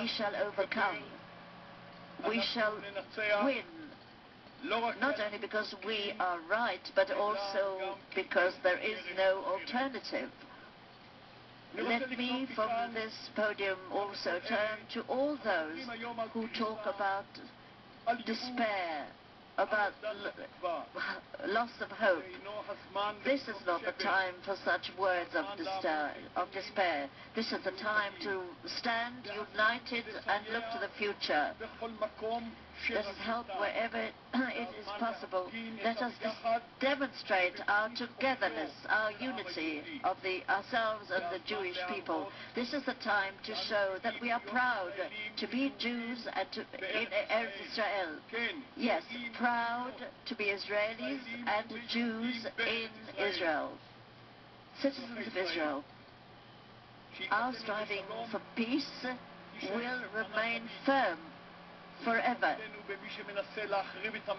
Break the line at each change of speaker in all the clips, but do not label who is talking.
we shall overcome. We shall win, not only because we are right, but also because there is no alternative. Let me, from this podium, also turn to all those who talk about despair, about loss of hope. This is not the time for such words of despair. This is the time to stand united and look to the future. Let us help wherever it is possible. Let us demonstrate our togetherness, our unity of ourselves and the Jewish people. This is the time to show that we are proud to be Jews and in Eretz Israel. Yes, proud to be Israelis and Jews in Israel. Citizens of Israel, our striving for peace will remain firm forever.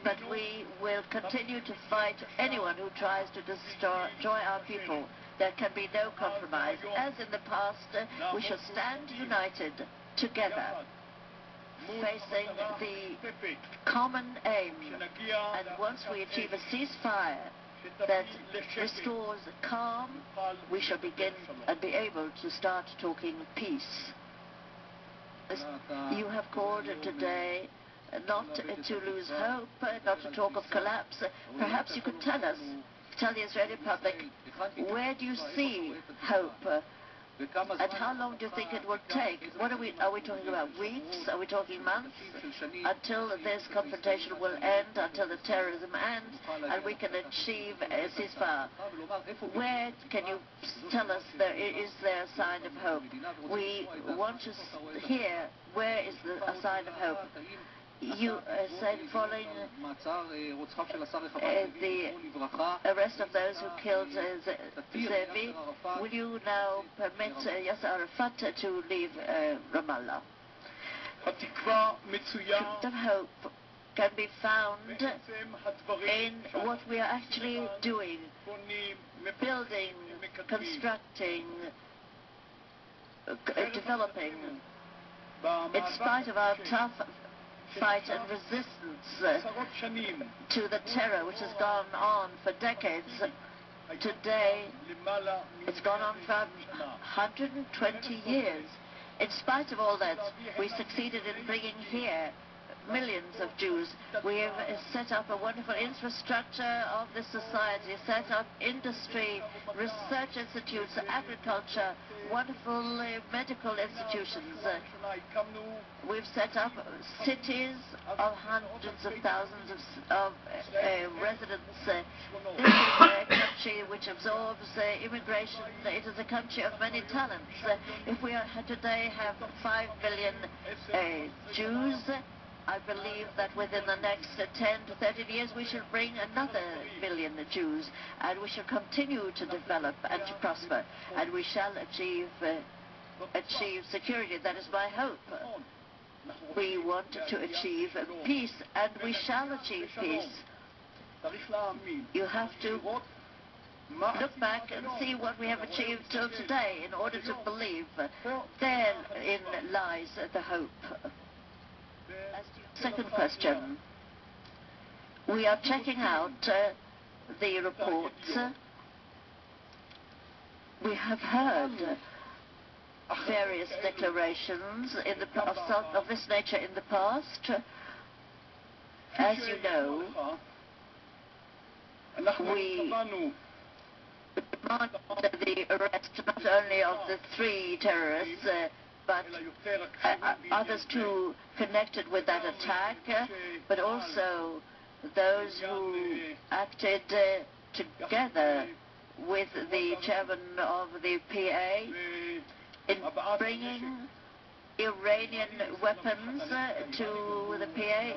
But we will continue to fight anyone who tries to destroy our people. There can be no compromise. As in the past, we shall stand united together, facing the common aim. And once we achieve a ceasefire that restores calm, we shall begin and be able to start talking peace. You have called today not to lose hope, not to talk of collapse. Perhaps you could tell the Israeli public, where do you see hope? And how long do you think it will take? What are we talking about? Weeks? Are we talking months? Until this confrontation will end, until the terrorism ends, and we can achieve a ceasefire. Where can you tell us is there a sign of hope? We want to hear where is a sign of hope. You said following the arrest of those who killed Zevi, will you now permit Yasser Arafat to leave Ramallah? Fruit of hope can be found in what we are actually doing, building, constructing, developing. In spite of our tough fight and resistance to the terror which has gone on for decades. Today, it's gone on for 120 years. In spite of all that, we succeeded in bringing here millions of Jews. We have set up a wonderful infrastructure of the society, set up industry, research institutes, agriculture, wonderful medical institutions. We've set up cities of hundreds of thousands of residents. This is a country which absorbs immigration. It is a country of many talents. If we today have 5 million Jews, I believe that within the next 10 to 13 years we shall bring another million Jews, and we shall continue to develop and to prosper, and we shall achieve security. That is my hope. We want to achieve peace, and we shall achieve peace. You have to look back and see what we have achieved till today in order to believe. Therein lies the hope. Second question. We are checking out the reports. We have heard various declarations of this nature in the past. As you know, we demanded the arrest not only of the 3 terrorists, but others too connected with that attack, but also those who acted together with the chairman of the PA in bringing Iranian weapons to the PA.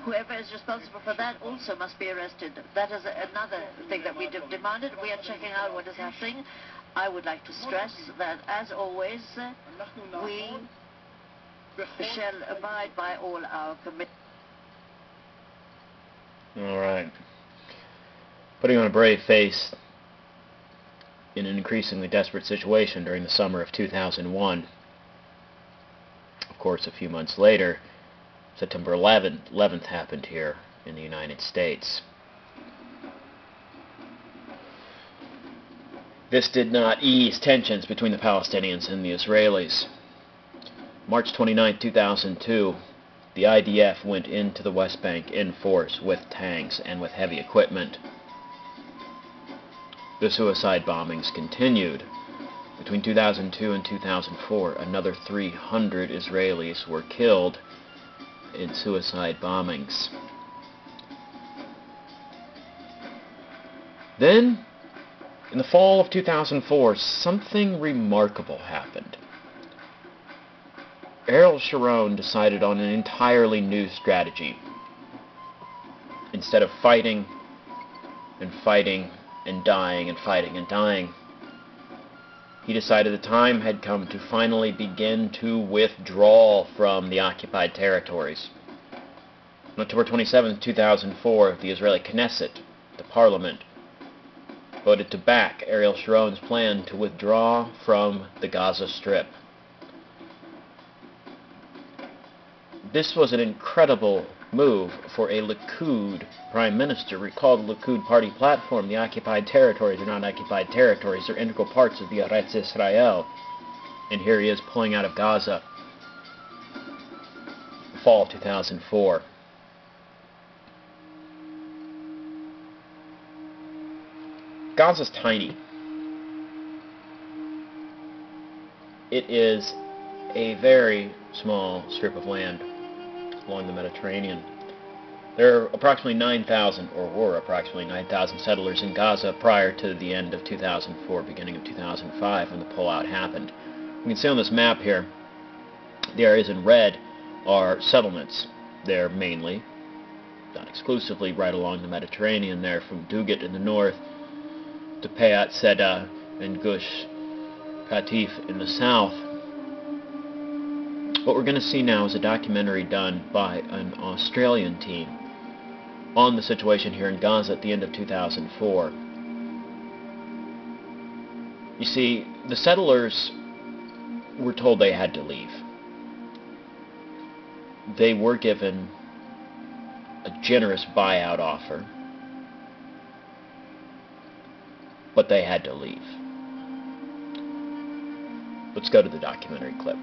Whoever is responsible for that also must be arrested. That is another thing that we demanded. We are checking out what is happening. I would like to stress that, as always, we shall abide by all our commitments.
All right. Putting on a brave face in an increasingly desperate situation during the summer of 2001, Of course, a few months later, September 11th happened here in the United States. This did not ease tensions between the Palestinians and the Israelis. March 29, 2002, the IDF went into the West Bank in force with tanks and with heavy equipment. The suicide bombings continued. Between 2002 and 2004, another 300 Israelis were killed in suicide bombings. Then, in the fall of 2004, something remarkable happened. Ariel Sharon decided on an entirely new strategy. Instead of fighting and fighting and dying and fighting and dying, he decided the time had come to finally begin to withdraw from the occupied territories. On October 27, 2004, the Israeli Knesset, the parliament, voted to back Ariel Sharon's plan to withdraw from the Gaza Strip. This was an incredible move for a Likud prime minister. Recall the Likud party platform: the occupied territories are not occupied territories, they're integral parts of the Eretz Israel. And here he is pulling out of Gaza. Fall of 2004. Gaza's tiny. It is a very small strip of land along the Mediterranean. There are approximately 9,000, or were approximately 9,000 settlers in Gaza prior to the end of 2004, beginning of 2005, when the pullout happened. You can see on this map here, the areas in red are settlements. They're mainly, not exclusively, right along the Mediterranean there, from Dugat in the north to Payat Seda and Gush Katif in the south. What we're going to see now is a documentary done by an Australian team on the situation here in Gaza at the end of 2004. You see, the settlers were told they had to leave. They were given a generous buyout offer, but they had to leave. Let's go to the documentary clip.